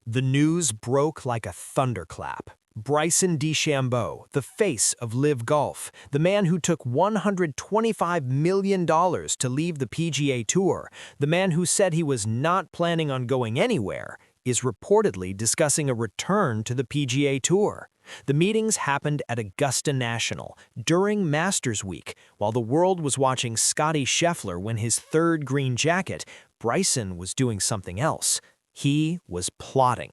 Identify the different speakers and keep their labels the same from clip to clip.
Speaker 1: The news broke like a thunderclap. Bryson DeChambeau, the face of LIV Golf, the man who took $125 million to leave the PGA Tour, the man who said he was not planning on going anywhere, is reportedly discussing a return to the PGA Tour. The meetings happened at Augusta National during Masters Week. While the world was watching Scottie Scheffler win his third green jacket, Bryson was doing something else. He was plotting.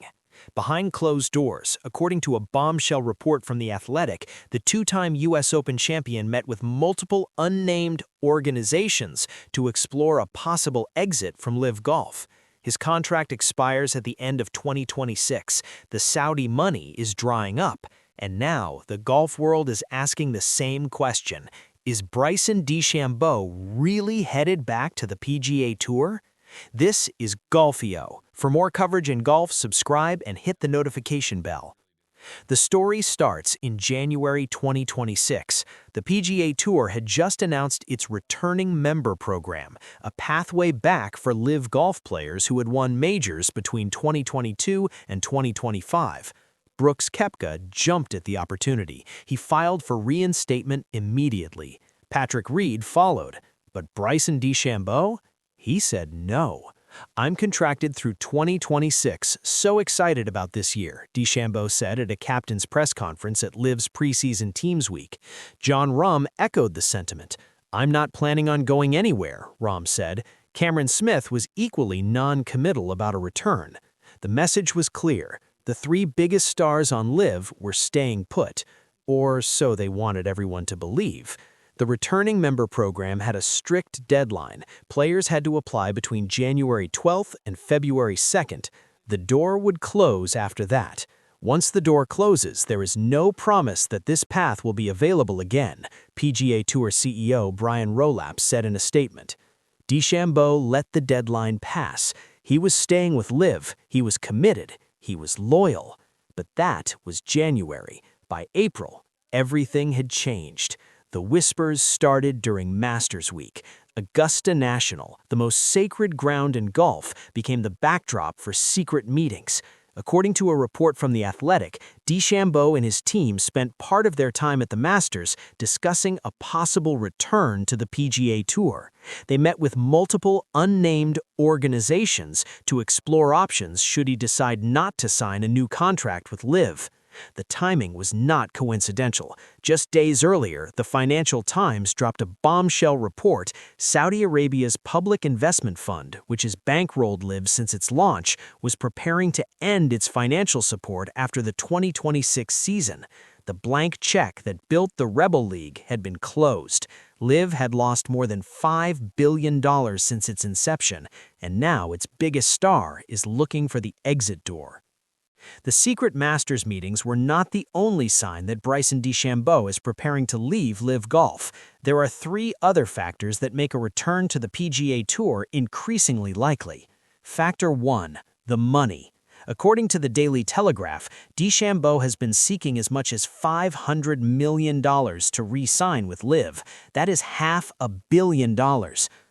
Speaker 1: Behind closed doors, according to a bombshell report from The Athletic, the two-time U.S. Open champion met with multiple unnamed organizations to explore a possible exit from LIV Golf. His contract expires at the end of 2026. The Saudi money is drying up, and now the golf world is asking the same question. Is Bryson DeChambeau really headed back to the PGA Tour? This is Golfio. For more coverage in golf, subscribe and hit the notification bell. The story starts in January 2026. The PGA Tour had just announced its returning member program, a pathway back for LIV Golf players who had won majors between 2022 and 2025. Brooks Koepka jumped at the opportunity. He filed for reinstatement immediately. Patrick Reed followed. But Bryson DeChambeau? He said no. "I'm contracted through 2026, so excited about this year," DeChambeau said at a captain's press conference at LIV's preseason Teams Week. Jon Rahm echoed the sentiment. "I'm not planning on going anywhere," Rahm said. Cameron Smith was equally non-committal about a return. The message was clear. The three biggest stars on LIV were staying put, or so they wanted everyone to believe. The returning member program had a strict deadline. Players had to apply between January 12th and February 2nd. The door would close after that. Once the door closes, there is no promise that this path will be available again, PGA Tour CEO Brian Rolapp said in a statement. DeChambeau let the deadline pass. He was staying with LIV. He was committed. He was loyal. But that was January. By April, everything had changed. The whispers started during Masters Week. Augusta National, the most sacred ground in golf, became the backdrop for secret meetings. According to a report from The Athletic, DeChambeau and his team spent part of their time at the Masters discussing a possible return to the PGA Tour. They met with multiple unnamed organizations to explore options should he decide not to sign a new contract with LIV. The timing was not coincidental. Just days earlier, the Financial Times dropped a bombshell report. Saudi Arabia's public investment fund, which has bankrolled LIV since its launch, was preparing to end its financial support after the 2026 season. The blank check that built the Rebel League had been closed. LIV had lost more than $5 billion since its inception, and now its biggest star is looking for the exit door. The secret Masters meetings were not the only sign that Bryson DeChambeau is preparing to leave LIV Golf. There are three other factors that make a return to the PGA Tour increasingly likely. Factor 1. The money. According to the Daily Telegraph, DeChambeau has been seeking as much as $500 million to re-sign with LIV. That is $500 million.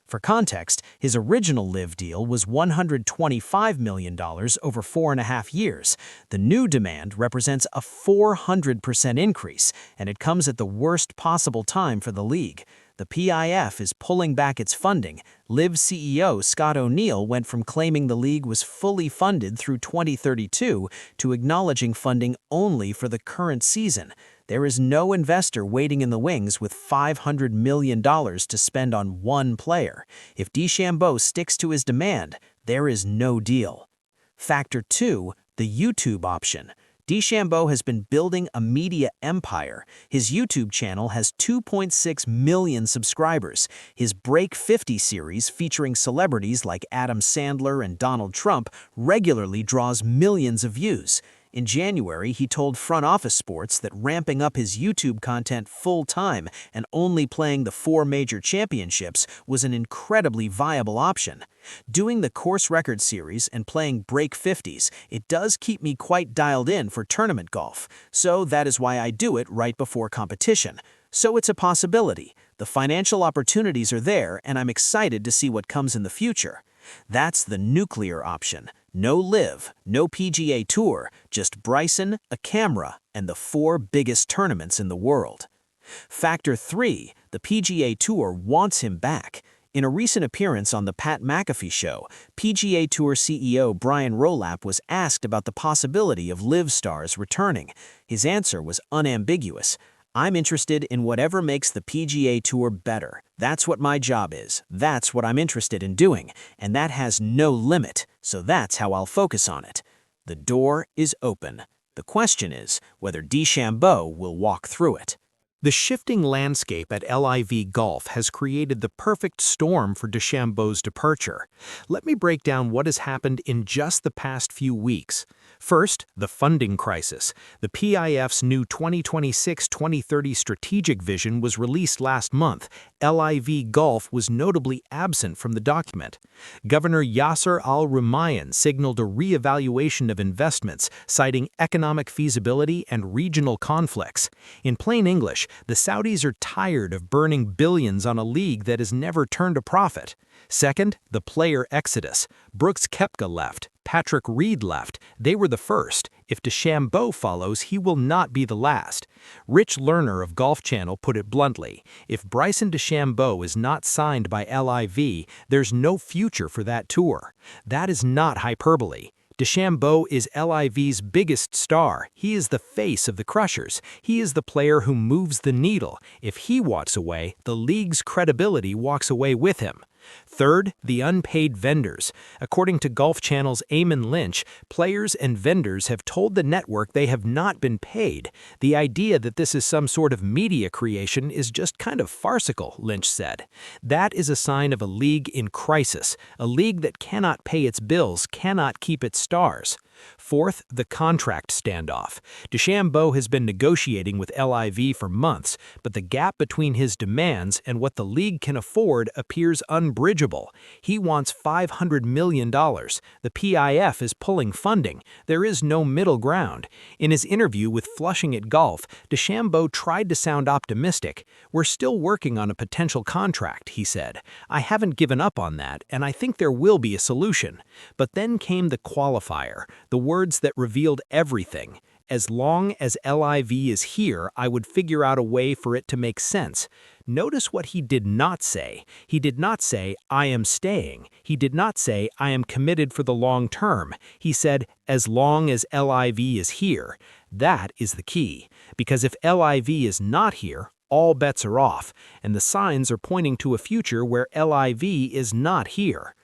Speaker 1: For context, his original LIV deal was $125 million over 4.5 years. The new demand represents a 400% increase, and it comes at the worst possible time for the league. The PIF is pulling back its funding. LIV CEO Scott O'Neill went from claiming the league was fully funded through 2032 to acknowledging funding only for the current season. There is no investor waiting in the wings with $500 million to spend on one player. If DeChambeau sticks to his demand, there is no deal. Factor 2. The YouTube option. DeChambeau has been building a media empire. His YouTube channel has 2.6 million subscribers. His Break 50 series, featuring celebrities like Adam Sandler and Donald Trump, regularly draws millions of views. In January, he told Front Office Sports that ramping up his YouTube content full-time and only playing the 4 major championships was an incredibly viable option. Doing the course record series and playing break 50s, it does keep me quite dialed in for tournament golf, so that is why I do it right before competition. So it's a possibility. The financial opportunities are there, and I'm excited to see what comes in the future. That's the nuclear option. No Live, no PGA Tour, just Bryson, a camera, and the 4 biggest tournaments in the world. Factor 3, the PGA Tour wants him back. In a recent appearance on the Pat McAfee Show, PGA Tour CEO Brian Rolap was asked about the possibility of Live stars returning. His answer was unambiguous. "I'm interested in whatever makes the PGA Tour better. That's what my job is. That's what I'm interested in doing. And that has no limit. So that's how I'll focus on it." The door is open. The question is whether DeChambeau will walk through it. The shifting landscape at LIV Golf has created the perfect storm for DeChambeau's departure. Let me break down what has happened in just the past few weeks. First, the funding crisis. The PIF's new 2026-2030 strategic vision was released last month. LIV Golf was notably absent from the document. Governor Yasser Al-Rumayyan signaled a re-evaluation of investments, citing economic feasibility and regional conflicts. In plain English, the Saudis are tired of burning billions on a league that has never turned a profit. Second, the player exodus. Brooks Koepka left. Patrick Reed left. They were the first. If DeChambeau follows, he will not be the last. Rich Lerner of Golf Channel put it bluntly: if Bryson DeChambeau is not signed by LIV, there's no future for that tour. That is not hyperbole. DeChambeau is LIV's biggest star. He is the face of the Crushers. He is the player who moves the needle. If he walks away, the league's credibility walks away with him. Third, the unpaid vendors. According to Golf Channel's Eamon Lynch, players and vendors have told the network they have not been paid. The idea that this is some sort of media creation is just kind of farcical, Lynch said. That is a sign of a league in crisis. A league that cannot pay its bills, cannot keep its stars. Fourth, the contract standoff. DeChambeau has been negotiating with LIV for months, but the gap between his demands and what the league can afford appears unbridgeable. He wants $500 million. The PIF is pulling funding. There is no middle ground. In his interview with Flushing at Golf, DeChambeau tried to sound optimistic. "We're still working on a potential contract," he said. "I haven't given up on that, and I think there will be a solution." But then came the qualifier. The words that revealed everything. "As long as LIV is here, I would figure out a way for it to make sense." Notice what he did not say. He did not say, "I am staying." He did not say, "I am committed for the long term." He said, "As long as LIV is here." That is the key. Because if LIV is not here, all bets are off, and the signs are pointing to a future where LIV is not here.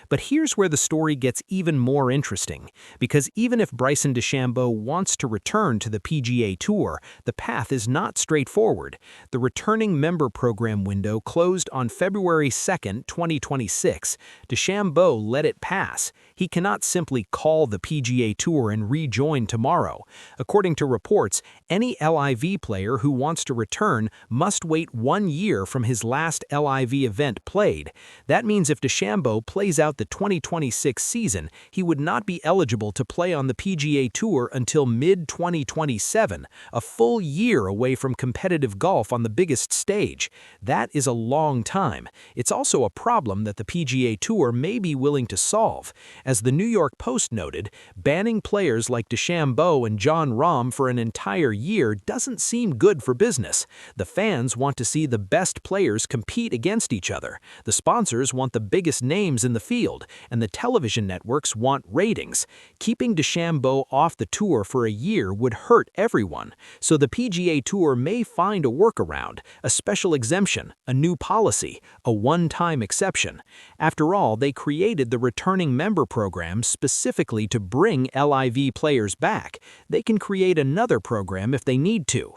Speaker 1: But here's where the story gets even more interesting, because even if Bryson DeChambeau wants to return to the PGA Tour, the path is not straightforward. The returning member program window closed on February 2, 2026. DeChambeau let it pass. He cannot simply call the PGA Tour and rejoin tomorrow. According to reports, any LIV player who wants to return must wait 1 year from his last LIV event played. That means if DeChambeau plays out the 2026 season, he would not be eligible to play on the PGA Tour until mid-2027, a full year away from competitive golf on the biggest stage. That is a long time. It's also a problem that the PGA Tour may be willing to solve. As the New York Post noted, banning players like DeChambeau and Jon Rahm for an entire year doesn't seem good for business. The fans want to see the best players compete against each other. The sponsors want the biggest names in the field, and the television networks want ratings. Keeping DeChambeau off the tour for a year would hurt everyone, so the PGA Tour may find a workaround, a special exemption, a new policy, a one-time exception. After all, they created the returning member program specifically to bring LIV players back. They can create another program if they need to.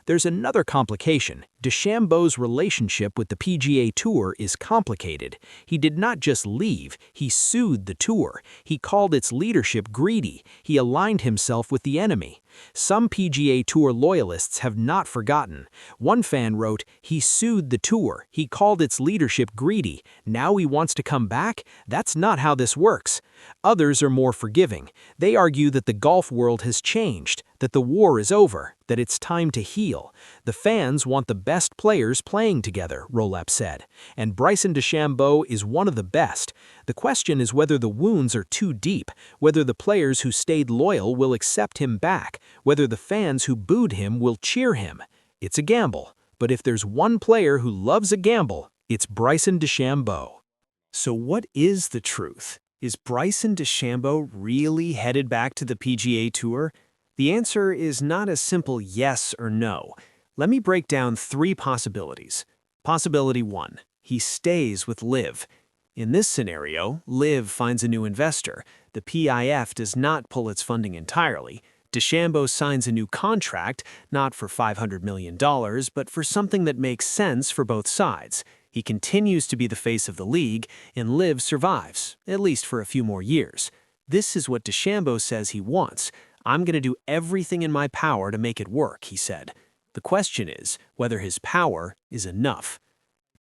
Speaker 1: There's another complication. DeChambeau's relationship with the PGA Tour is complicated. He did not just leave, he sued the tour. He called its leadership greedy. He aligned himself with the enemy. Some PGA Tour loyalists have not forgotten. One fan wrote, "He sued the tour. He called its leadership greedy. Now he wants to come back? That's not how this works." Others are more forgiving. They argue that the golf world has changed. that the war is over, that it's time to heal. The fans want the best players playing together, Rolep said, and Bryson DeChambeau is one of the best. The question is whether the wounds are too deep, whether the players who stayed loyal will accept him back, whether the fans who booed him will cheer him. It's a gamble, but if there's one player who loves a gamble, it's Bryson DeChambeau. So what is the truth? Is Bryson DeChambeau really headed back to the PGA Tour? The answer is not a simple yes or no. Let me break down 3 possibilities. Possibility 1. He stays with LIV. In this scenario, LIV finds a new investor. The PIF does not pull its funding entirely. DeChambeau signs a new contract, not for $500 million, but for something that makes sense for both sides. He continues to be the face of the league, and LIV survives, at least for a few more years. This is what DeChambeau says he wants. "I'm going to do everything in my power to make it work," he said. The question is whether his power is enough.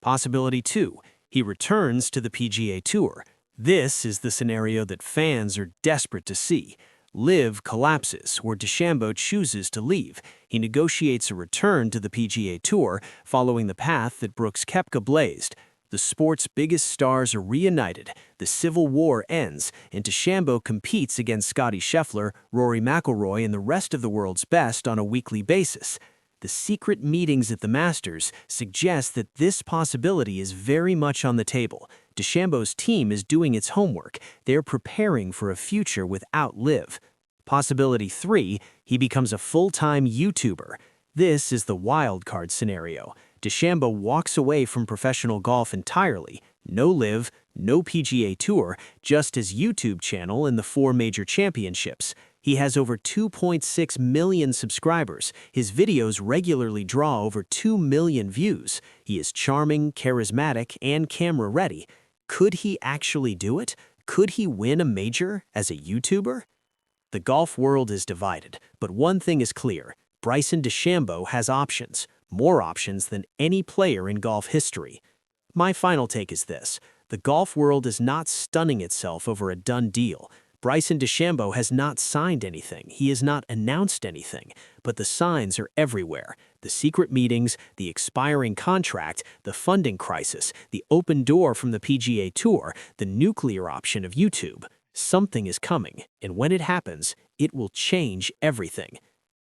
Speaker 1: Possibility 2. He returns to the PGA Tour. This is the scenario that fans are desperate to see. LIV collapses, or DeChambeau chooses to leave. He negotiates a return to the PGA Tour, following the path that Brooks Koepka blazed. The sport's biggest stars are reunited, the Civil War ends, and DeChambeau competes against Scottie Scheffler, Rory McIlroy, and the rest of the world's best on a weekly basis. The secret meetings at the Masters suggest that this possibility is very much on the table. DeChambeau's team is doing its homework. They're preparing for a future without LIV. Possibility 3, he becomes a full-time YouTuber. This is the wild card scenario. DeChambeau walks away from professional golf entirely. No LIV, no PGA Tour, just his YouTube channel and the 4 major championships. He has over 2.6 million subscribers. His videos regularly draw over 2 million views. He is charming, charismatic, and camera-ready. Could he actually do it? Could he win a major as a YouTuber? The golf world is divided, but one thing is clear. Bryson DeChambeau has options, more options than any player in golf history. My final take is this: the golf world is not stunning itself over a done deal. Bryson DeChambeau has not signed anything, he has not announced anything, but the signs are everywhere. The secret meetings, the expiring contract, the funding crisis, the open door from the PGA Tour, the nuclear option of YouTube. Something is coming, and when it happens, it will change everything.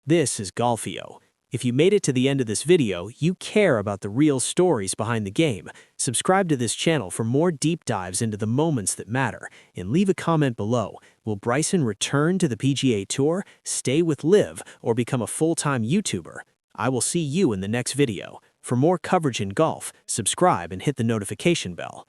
Speaker 1: This is Golfio. If you made it to the end of this video, you care about the real stories behind the game. Subscribe to this channel for more deep dives into the moments that matter, and leave a comment below. Will Bryson return to the PGA Tour, stay with LIV, or become a full-time YouTuber? I will see you in the next video. For more coverage in golf, subscribe and hit the notification bell.